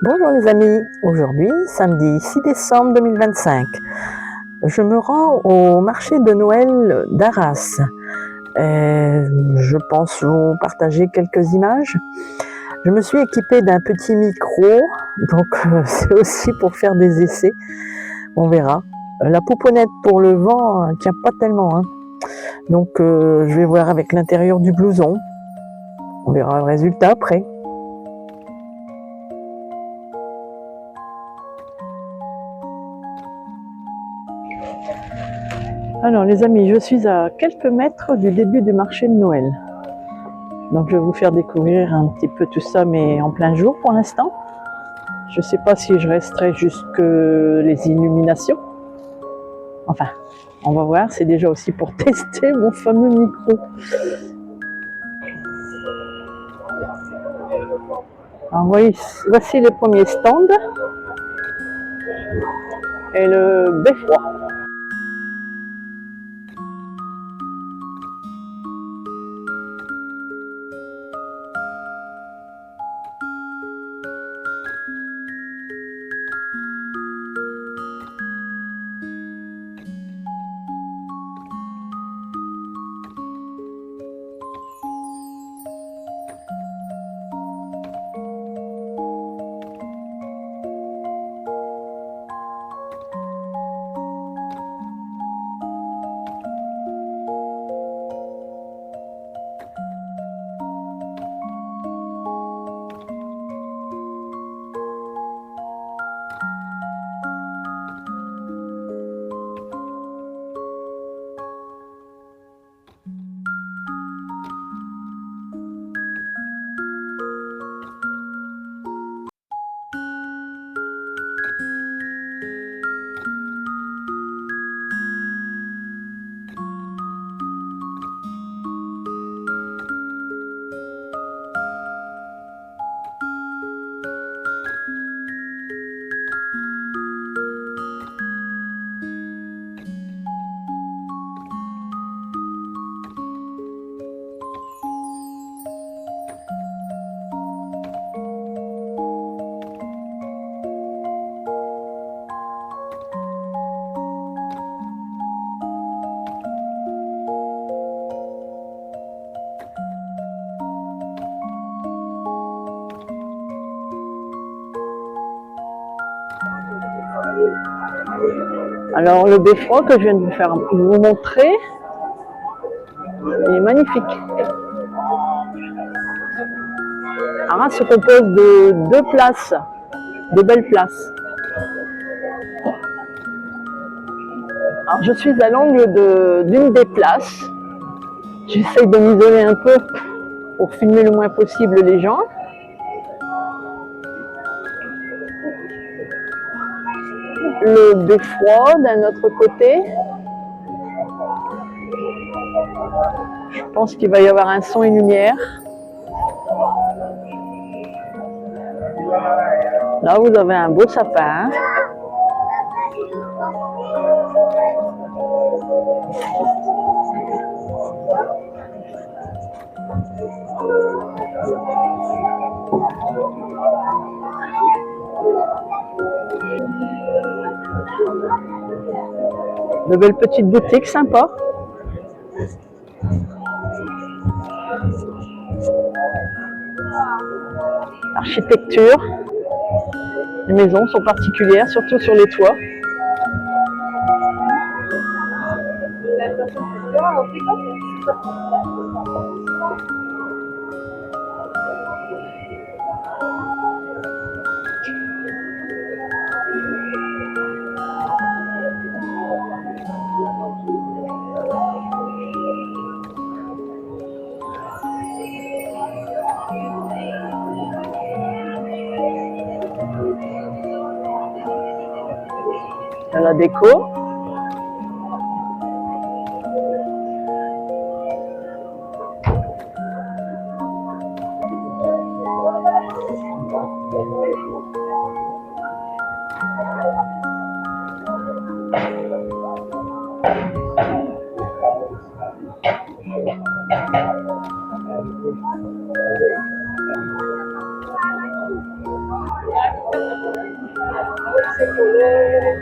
Bonjour les amis, aujourd'hui samedi 6 décembre 2025, je me rends au marché de Noël d'Arras. Je pense vous partager quelques images. Je me suis équipée d'un petit micro, donc c'est aussi pour faire des essais, on verra. La pouponnette pour le vent tient pas tellement, hein. Donc je vais voir avec l'intérieur du blouson, on verra le résultat après. Alors les amis, je suis à quelques mètres du début du marché de Noël. Donc je vais vous faire découvrir un petit peu tout ça, mais en plein jour pour l'instant. Je ne sais pas si je resterai jusque les illuminations. Enfin, on va voir, c'est déjà aussi pour tester mon fameux micro. Alors voici les premiers stands et le beffroi. Alors le beffroi que je viens de vous montrer, il est magnifique. Arras se compose de deux places, de belles places. Alors je suis à l'angle d'une des places. J'essaye de m'isoler un peu pour filmer le moins possible les gens. Le beffroi d'un autre côté. Je pense qu'il va y avoir un son et lumière. Là, vous avez un beau sapin. De belles petites boutiques sympas. Architecture. Les maisons sont particulières, surtout sur les toits. Il y a la déco.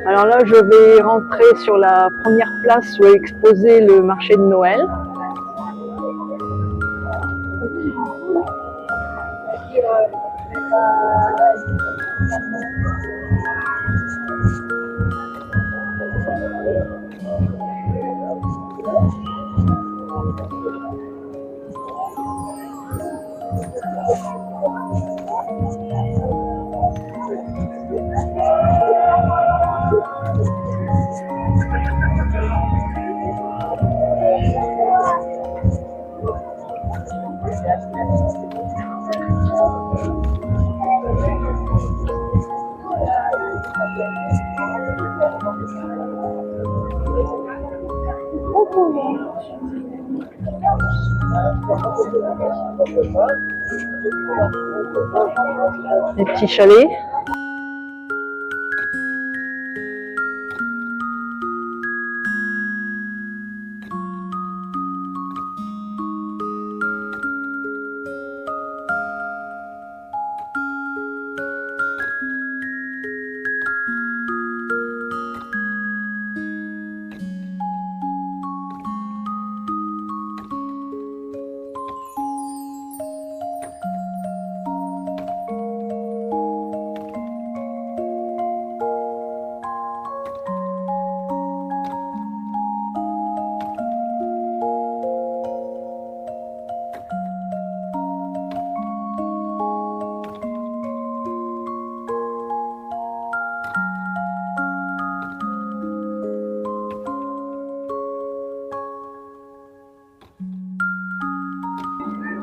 Alors là, je vais rentrer sur la première place où est exposé le marché de Noël. Les petits chalets.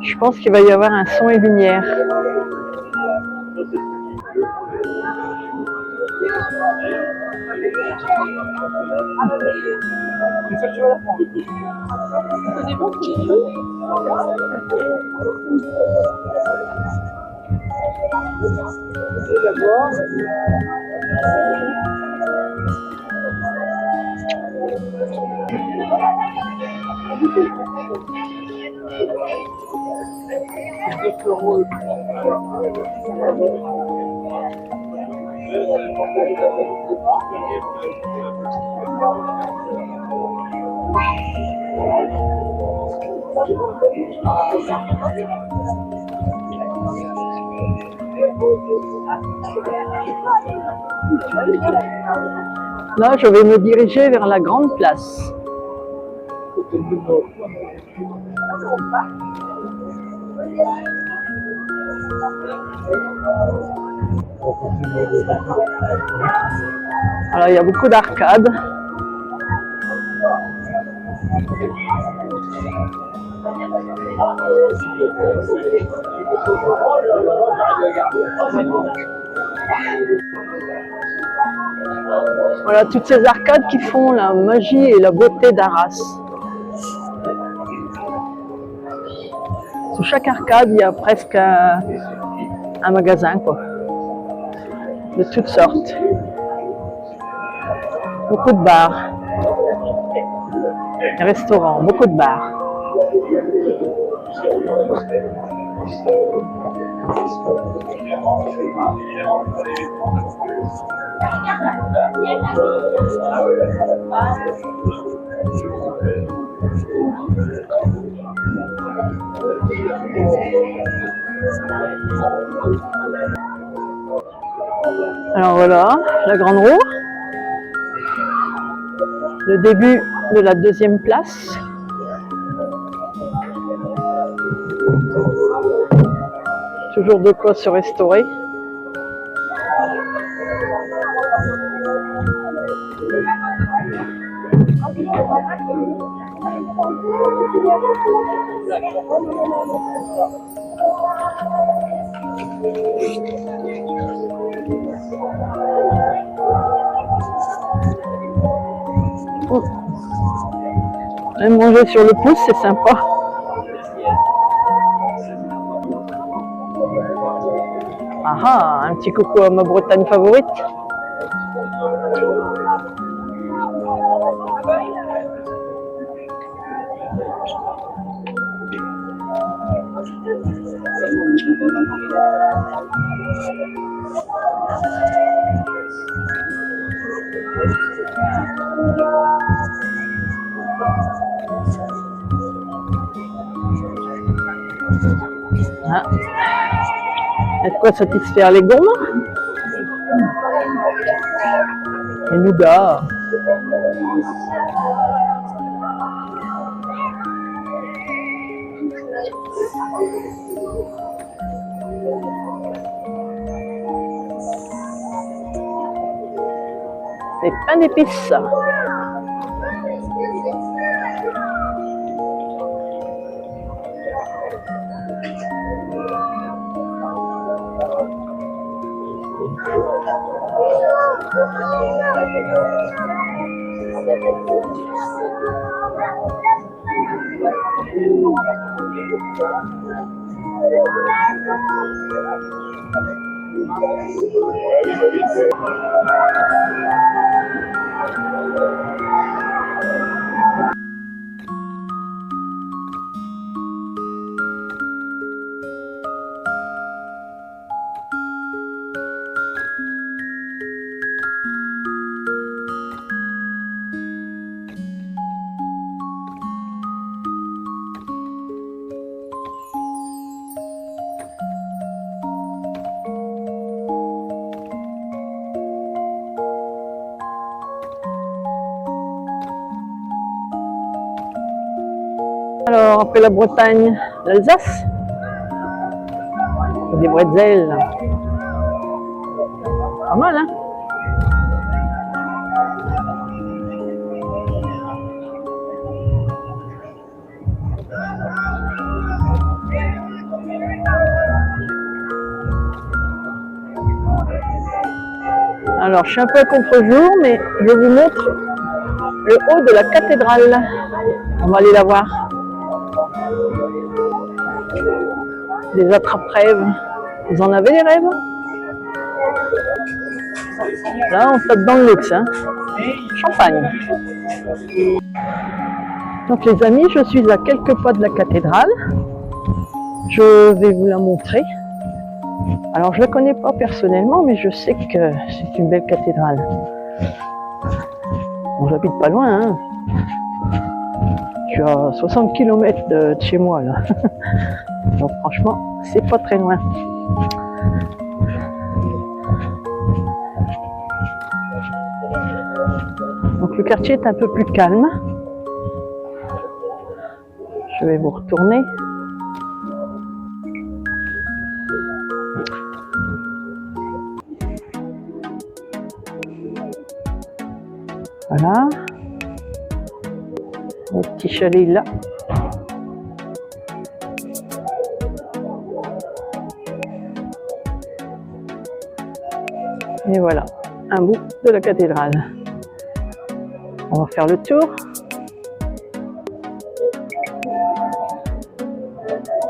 Je pense qu'il va y avoir un son et lumière. Là, je vais me diriger vers la grande place. Alors, il y a beaucoup d'arcades. Voilà, toutes ces arcades qui font la magie et la beauté d'Arras. Sur chaque arcade, il y a presque un magasin, quoi, de toutes sortes. Beaucoup de bars, des restaurants, beaucoup de bars. Alors voilà, la grande roue, le début de la deuxième place. Toujours de quoi se restaurer. Même manger sur le pouce, c'est sympa. Ah ah, un petit coucou à ma Bretagne favorite. Ah. Et de quoi satisfaire les gourmands? Les nougats. Les pains d'épices. Alors, après la Bretagne, l'Alsace. Des bretzels. Pas mal, hein? Alors, je suis un peu à contre-jour, mais je vous montre le haut de la cathédrale. On va aller la voir. Des attrape-rêves. Vous en avez des rêves? Là, on tape dans le luxe, hein. Champagne. Donc les amis, je suis à quelques pas de la cathédrale. Je vais vous la montrer. Alors je ne la connais pas personnellement, mais je sais que c'est une belle cathédrale. Bon, j'habite pas loin, hein. Je suis à 60 km de chez moi là. Donc franchement, c'est pas très loin. Donc le quartier est un peu plus calme. Je vais vous retourner. Voilà. Mon petit chalet là. Et voilà, un bout de la cathédrale. On va faire le tour.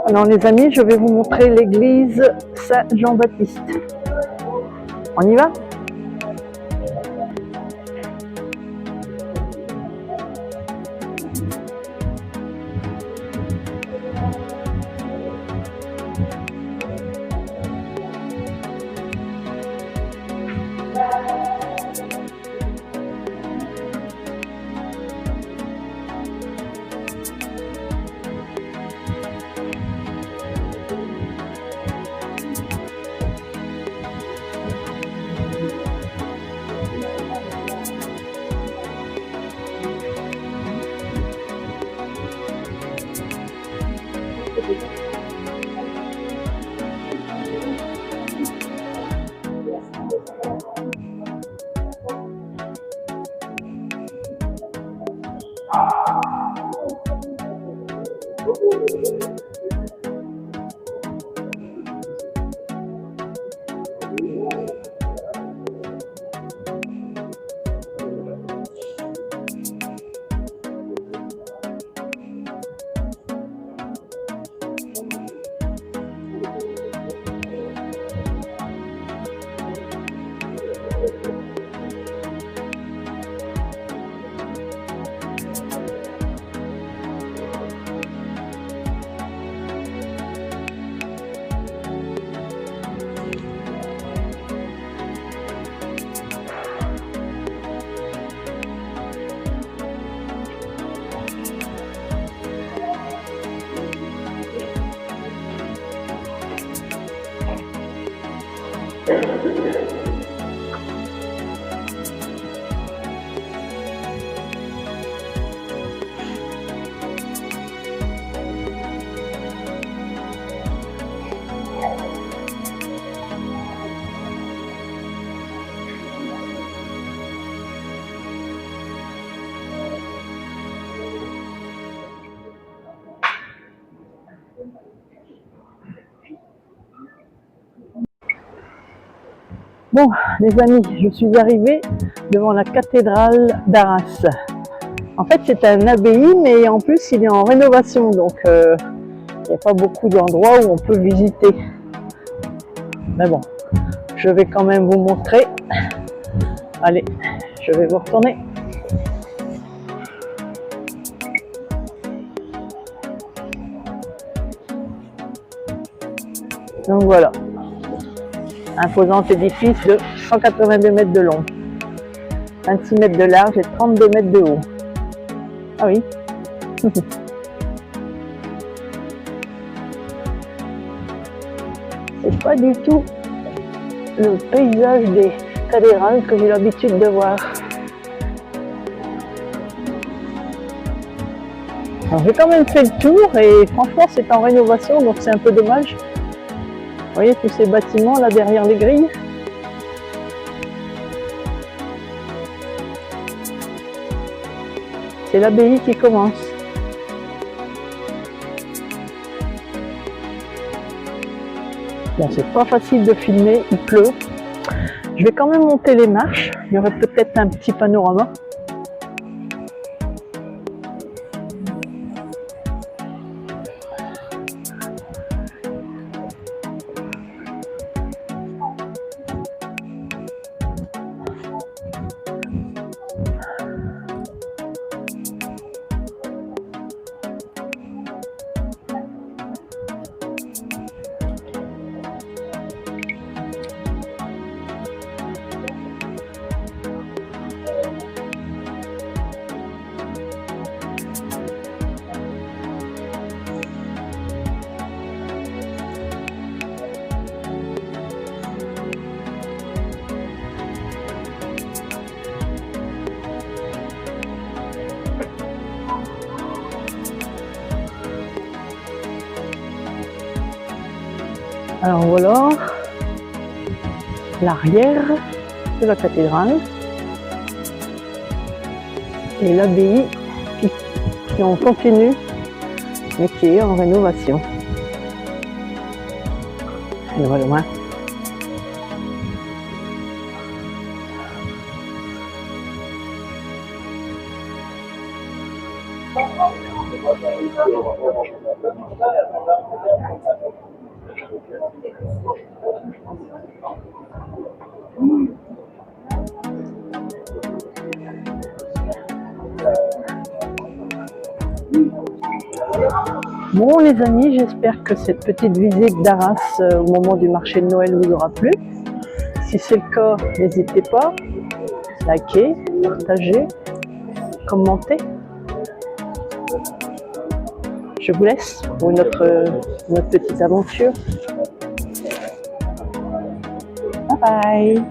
Alors les amis, je vais vous montrer l'église Saint-Jean-Baptiste. On y va? Bon, les amis, je suis arrivée devant la cathédrale d'Arras. En fait, c'est un abbaye, mais en plus, il est en rénovation, donc il n'y a pas beaucoup d'endroits où on peut visiter. Mais bon, je vais quand même vous montrer. Allez, je vais vous retourner. Donc voilà, imposant édifice de 182 mètres de long, 26 mètres de large et 32 mètres de haut. Ah oui. C'est pas du tout le paysage des cathédrales que j'ai l'habitude de voir. Alors, j'ai quand même fait le tour et franchement c'est en rénovation, donc c'est un peu dommage. Vous voyez tous ces bâtiments là derrière les grilles. C'est l'abbaye qui commence. Bon, c'est pas facile de filmer, il pleut. Je vais quand même monter les marches. Il y aurait peut-être un petit panorama. Alors voilà l'arrière de la cathédrale et l'abbaye qui en continue mais qui est en rénovation. Et voilà loin. Bon les amis, j'espère que cette petite visite d'Arras au moment du marché de Noël vous aura plu. Si c'est le cas, n'hésitez pas, likez, partagez, commentez. Je vous laisse pour une autre petite aventure. Bye bye.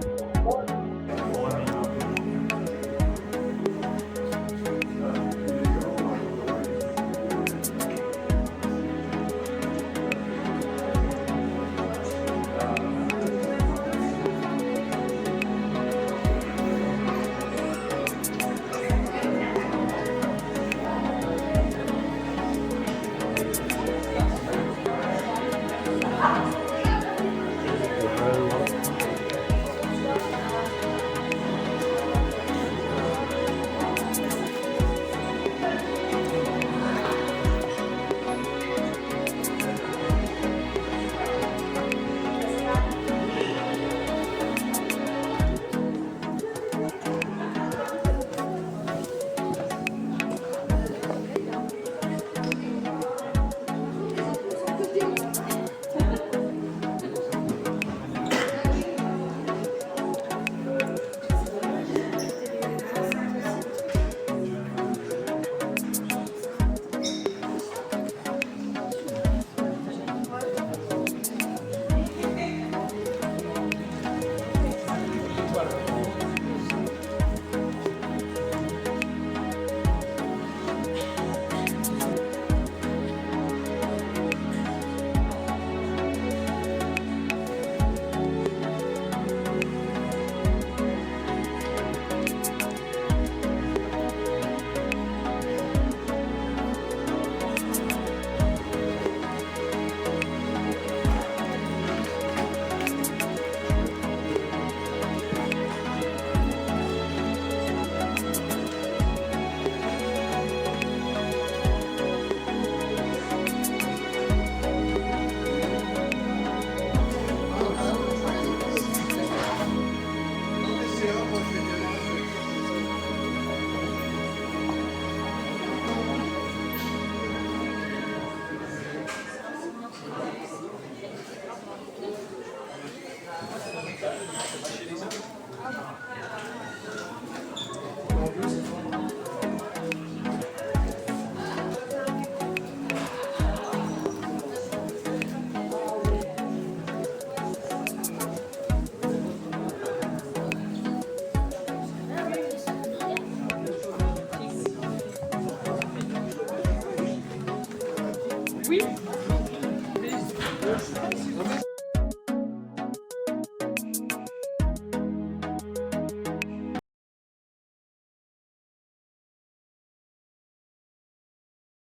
Oui.